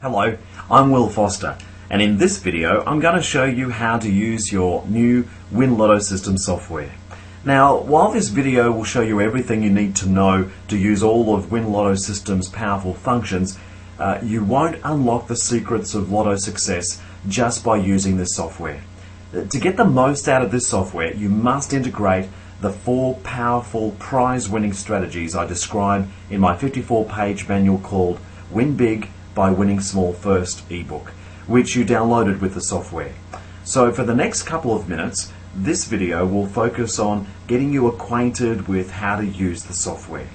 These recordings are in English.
Hello, I'm Will Foster, and in this video I'm going to show you how to use your new winlottosystems software. Now, while this video will show you everything you need to know to use all of winlottosystems' powerful functions, you won't unlock the secrets of lotto success just by using this software. To get the most out of this software, you must integrate the 4 powerful prize-winning strategies I describe in my 54-page manual called Win Big by Winning Small First ebook, which you downloaded with the software. So for the next couple of minutes, this video will focus on getting you acquainted with how to use the software.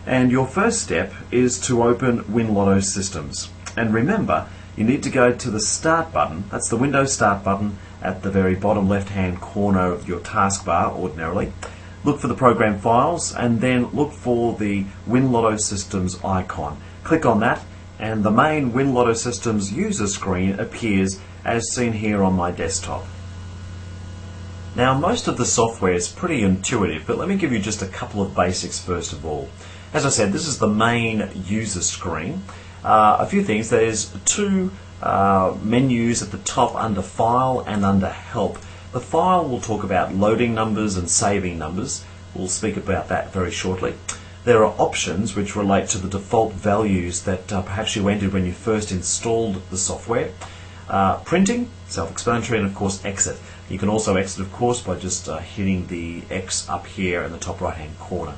And your first step is to open winlottosystems. And remember, you need to go to the Start button, that's the Windows Start button at the very bottom left-hand corner of your taskbar ordinarily. Look for the program files and then look for the winlottosystems icon. Click on that and the main winlottosystems user screen appears as seen here on my desktop. Now, most of the software is pretty intuitive, but let me give you just a couple of basics first of all. As I said, this is the main user screen. A few things. There's 2 menus at the top under File and under Help. The File will talk about loading numbers and saving numbers. We'll speak about that very shortly. There are options which relate to the default values that perhaps you entered when you first installed the software. Printing, self-explanatory, and of course exit. You can also exit, of course, by just hitting the X up here in the top right hand corner.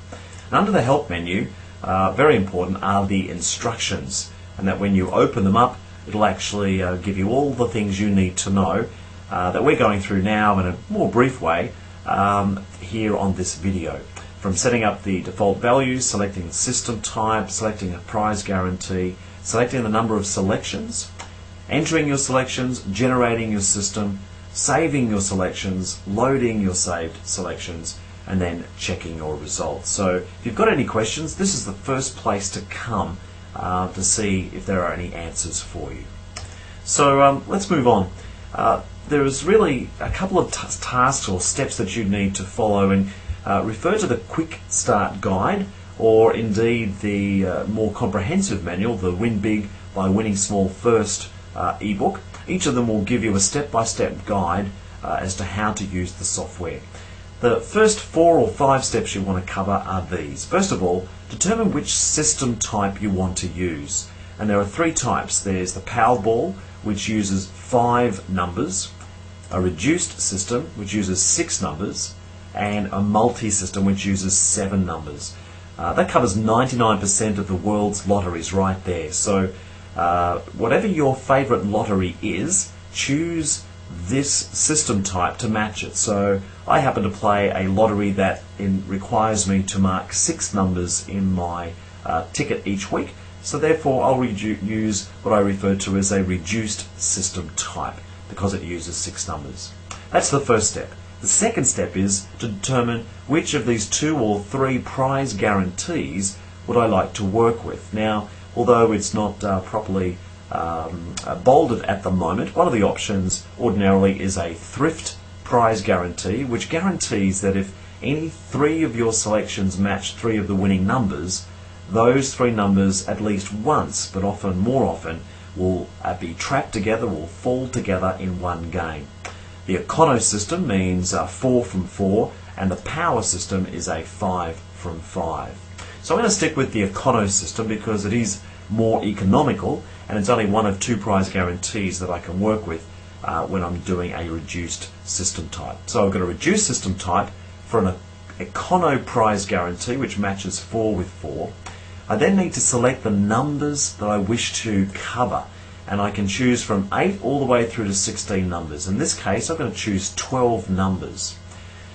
And under the Help menu, very important, are the instructions, and that when you open them up, it'll actually give you all the things you need to know that we're going through now in a more brief way here on this video. From setting up the default values, selecting the system type, selecting a prize guarantee, selecting the number of selections, entering your selections, generating your system, saving your selections, loading your saved selections, and then checking your results. So if you've got any questions, this is the first place to come to see if there are any answers for you. So let's move on. There is really a couple of tasks or steps that you need to follow, and refer to the Quick Start Guide, or indeed the more comprehensive manual, the Win Big by Winning Small First ebook. Each of them will give you a step-by-step guide as to how to use the software. The first 4 or 5 steps you want to cover are these. First of all, determine which system type you want to use. And there are 3 types. There's the Powerball, which uses 5 numbers, a reduced system, which uses 6 numbers, and a multi-system, which uses 7 numbers. That covers 99% of the world's lotteries right there. So whatever your favorite lottery is, choose this system type to match it. So I happen to play a lottery that requires me to mark 6 numbers in my ticket each week, so therefore I'll use what I refer to as a reduced system type because it uses 6 numbers. That's the first step. The second step is to determine which of these 2 or 3 prize guarantees would I like to work with. Now, although it's not properly bolded at the moment, one of the options ordinarily is a thrift prize guarantee, which guarantees that if any 3 of your selections match 3 of the winning numbers, those 3 numbers at least once, but often more often, will be trapped together or fall together in one game. The Econo system means 4 from 4, and the Power system is a 5 from 5. So I'm going to stick with the Econo system because it is more economical, and it's only one of 2 prize guarantees that I can work with when I'm doing a reduced system type. So I've got a reduced system type for an Econo prize guarantee, which matches 4 with 4. I then need to select the numbers that I wish to cover, and I can choose from 8 all the way through to 16 numbers. In this case, I'm going to choose 12 numbers.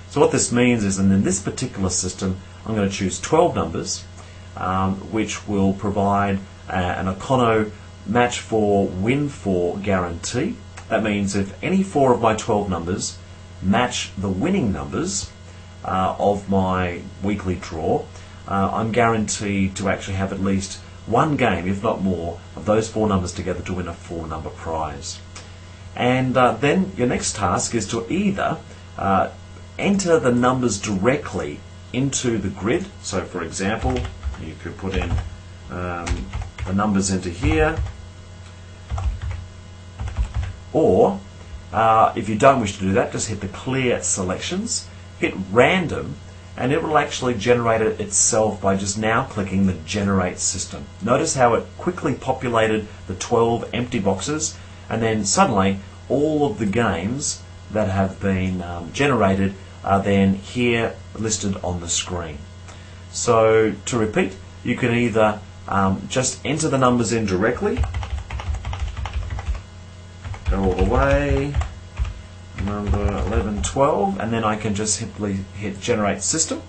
So what this means is, and in this particular system, I'm going to choose 12 numbers, which will provide an Econo match 4, win 4 guarantee. That means if any 4 of my 12 numbers match the winning numbers of my weekly draw, I'm guaranteed to actually have at least one game, if not more, of those 4 numbers together to win a 4-number prize. And then your next task is to either enter the numbers directly into the grid. So for example, you could put in the numbers into here, Or if you don't wish to do that, just hit the clear selections, hit random, and it will actually generate it itself by just now clicking the generate system. Notice how it quickly populated the 12 empty boxes, and then suddenly all of the games that have been generated are then here listed on the screen. So to repeat, you can either just enter the numbers in directly, go all the way, number 11, 12, and then I can just simply hit generate system,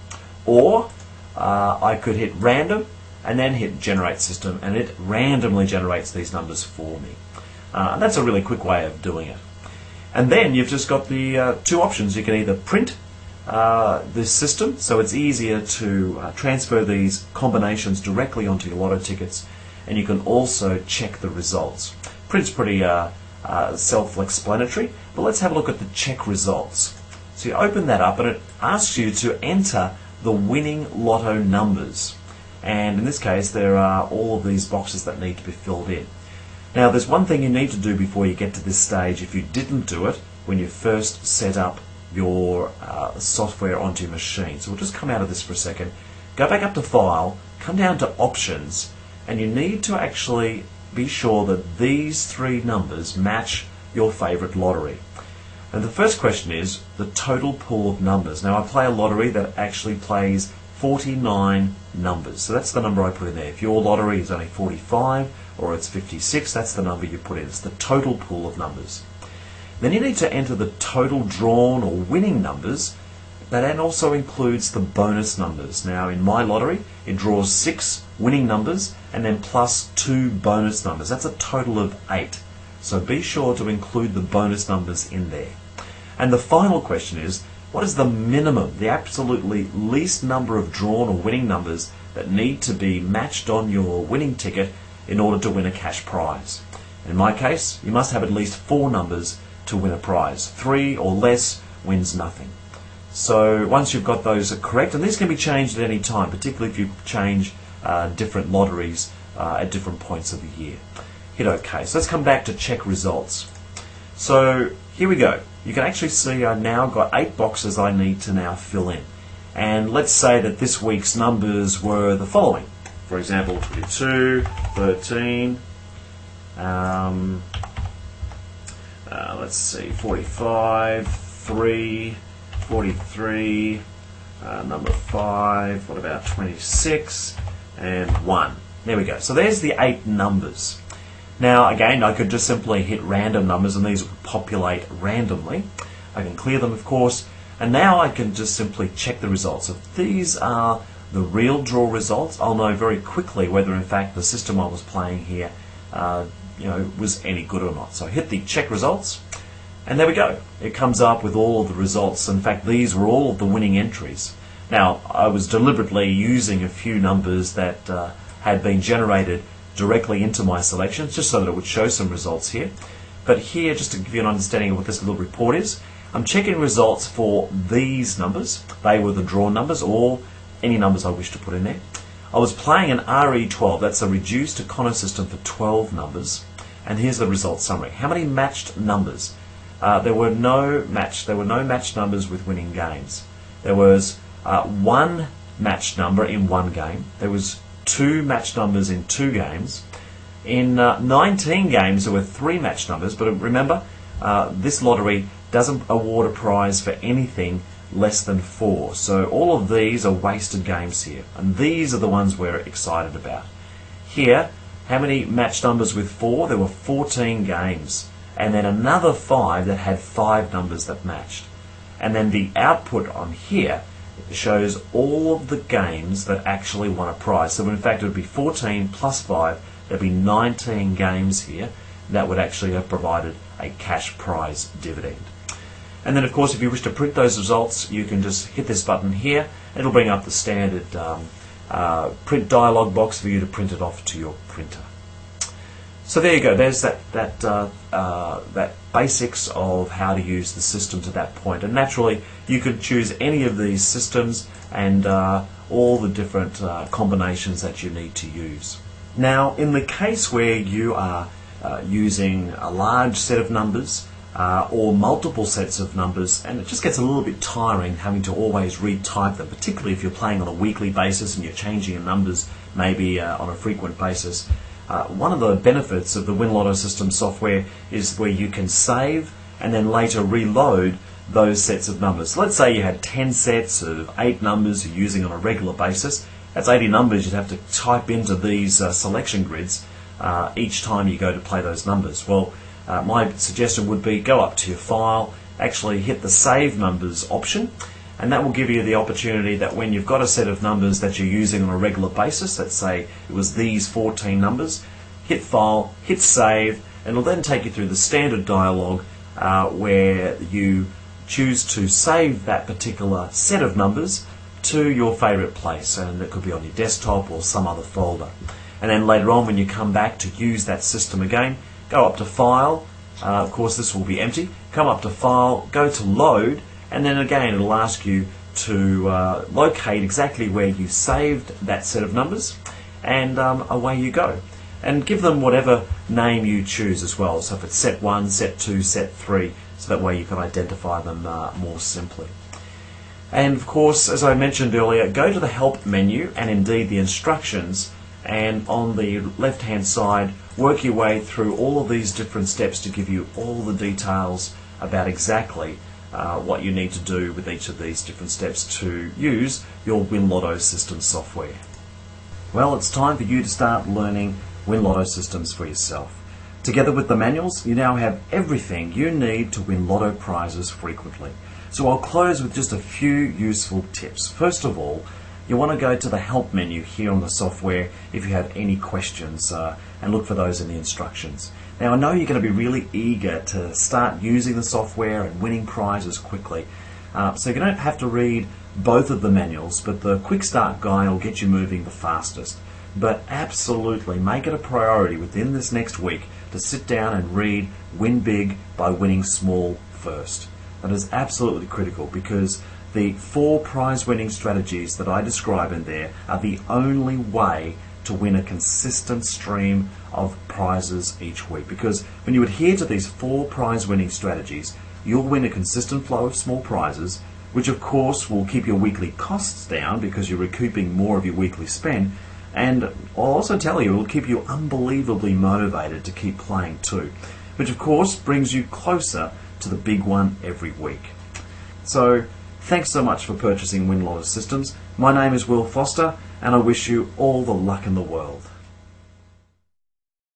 or I could hit random and then hit generate system, and it randomly generates these numbers for me. And that's a really quick way of doing it. And then you've just got the two options. You can either print this system, so it's easier to transfer these combinations directly onto your lotto tickets, and you can also check the results. Print's pretty self-explanatory, but let's have a look at the check results. So you open that up and it asks you to enter the winning lotto numbers, and in this case there are all of these boxes that need to be filled in. Now there's one thing you need to do before you get to this stage if you didn't do it when you first set up your software onto your machine. So we'll just come out of this for a second, go back up to File, come down to Options, and you need to actually be sure that these three numbers match your favorite lottery. And the first question is the total pool of numbers. Now I play a lottery that actually plays 49 numbers, so that's the number I put in there. If your lottery is only 45 or it's 56, that's the number you put in. It's the total pool of numbers. Then you need to enter the total drawn or winning numbers. That also includes the bonus numbers. Now in my lottery it draws 6 winning numbers and then plus 2 bonus numbers. That's a total of 8. So be sure to include the bonus numbers in there. And the final question is, what is the minimum, the absolutely least number of drawn or winning numbers that need to be matched on your winning ticket in order to win a cash prize? In my case, you must have at least 4 numbers to win a prize. 3 or less wins nothing. So once you've got those correct, and these can be changed at any time, particularly if you change different lotteries at different points of the year. Hit OK. So let's come back to check results. So here we go. You can actually see I've now got 8 boxes I need to now fill in. And let's say that this week's numbers were the following. For example, 22, 13, let's see, 45, 3, 43, number 5, what about 26, and 1. There we go. So there's the 8 numbers. Now again, I could just simply hit random numbers and these would populate randomly. I can clear them, of course, and now I can just simply check the results. If these are the real draw results, I'll know very quickly whether in fact the system I was playing here was any good or not. So I hit the check results, and there we go. It comes up with all of the results. In fact, these were all of the winning entries. Now, I was deliberately using a few numbers that had been generated directly into my selections, just so that it would show some results here. But here, just to give you an understanding of what this little report is, I'm checking results for these numbers. They were the drawn numbers, or any numbers I wish to put in there. I was playing an RE12, that's a reduced econo system for 12 numbers, and here's the results summary. How many matched numbers? There were no matched numbers with winning games. There was 1 matched number in 1 game. There was 2 matched numbers in 2 games. In 19 games there were 3 matched numbers, but remember, this lottery doesn't award a prize for anything less than 4. So all of these are wasted games here, and these are the ones we're excited about. Here, how many matched numbers with 4? There were 14 games, and then another 5 that had 5 numbers that matched. And then the output on here shows all of the games that actually won a prize. So in fact it would be 14 plus 5, there'd be 19 games here that would actually have provided a cash prize dividend. And then of course if you wish to print those results, you can just hit this button here. It'll bring up the standard print dialog box for you to print it off to your printer. So there you go. There's that basics of how to use the system to that point. And naturally, you could choose any of these systems and all the different combinations that you need to use. Now, in the case where you are using a large set of numbers or multiple sets of numbers, and it just gets a little bit tiring having to always retype them, particularly if you're playing on a weekly basis and you're changing your numbers maybe on a frequent basis. One of the benefits of the WinLottoSystems software is where you can save and then later reload those sets of numbers. So let's say you had 10 sets of 8 numbers you're using on a regular basis. That's 80 numbers you'd have to type into these selection grids each time you go to play those numbers. Well, my suggestion would be go up to your file, actually hit the Save Numbers option, and that will give you the opportunity that when you've got a set of numbers that you're using on a regular basis, let's say it was these 14 numbers, hit File, hit Save, and it'll then take you through the standard dialog where you choose to save that particular set of numbers to your favorite place, and it could be on your desktop or some other folder. And then later on, when you come back to use that system again, go up to File, of course this will be empty, come up to File, go to Load, and then again it'll ask you to locate exactly where you saved that set of numbers, and away you go. And give them whatever name you choose as well, so if it's set 1, set 2, set 3, so that way you can identify them more simply. And of course, as I mentioned earlier, go to the Help menu and indeed the instructions, and on the left hand side work your way through all of these different steps to give you all the details about exactly what you need to do with each of these different steps to use your WinLottoSystems software. Well, it's time for you to start learning WinLottoSystems for yourself. Together with the manuals, you now have everything you need to win lotto prizes frequently. So I'll close with just a few useful tips. First of all, you want to go to the Help menu here on the software if you have any questions, and look for those in the instructions. Now, I know you're going to be really eager to start using the software and winning prizes quickly, so you don't have to read both of the manuals, but the Quick Start Guide will get you moving the fastest. But absolutely make it a priority within this next week to sit down and read Win Big by Winning Small first. That is absolutely critical, because the 4 prize-winning strategies that I describe in there are the only way to win a consistent stream of prizes each week. Because when you adhere to these 4 prize-winning strategies, you'll win a consistent flow of small prizes, which of course will keep your weekly costs down because you're recouping more of your weekly spend. And I'll also tell you, it will keep you unbelievably motivated to keep playing too, which of course brings you closer to the big one every week. So, thanks so much for purchasing WinLottoSystems. My name is Will Foster, and I wish you all the luck in the world.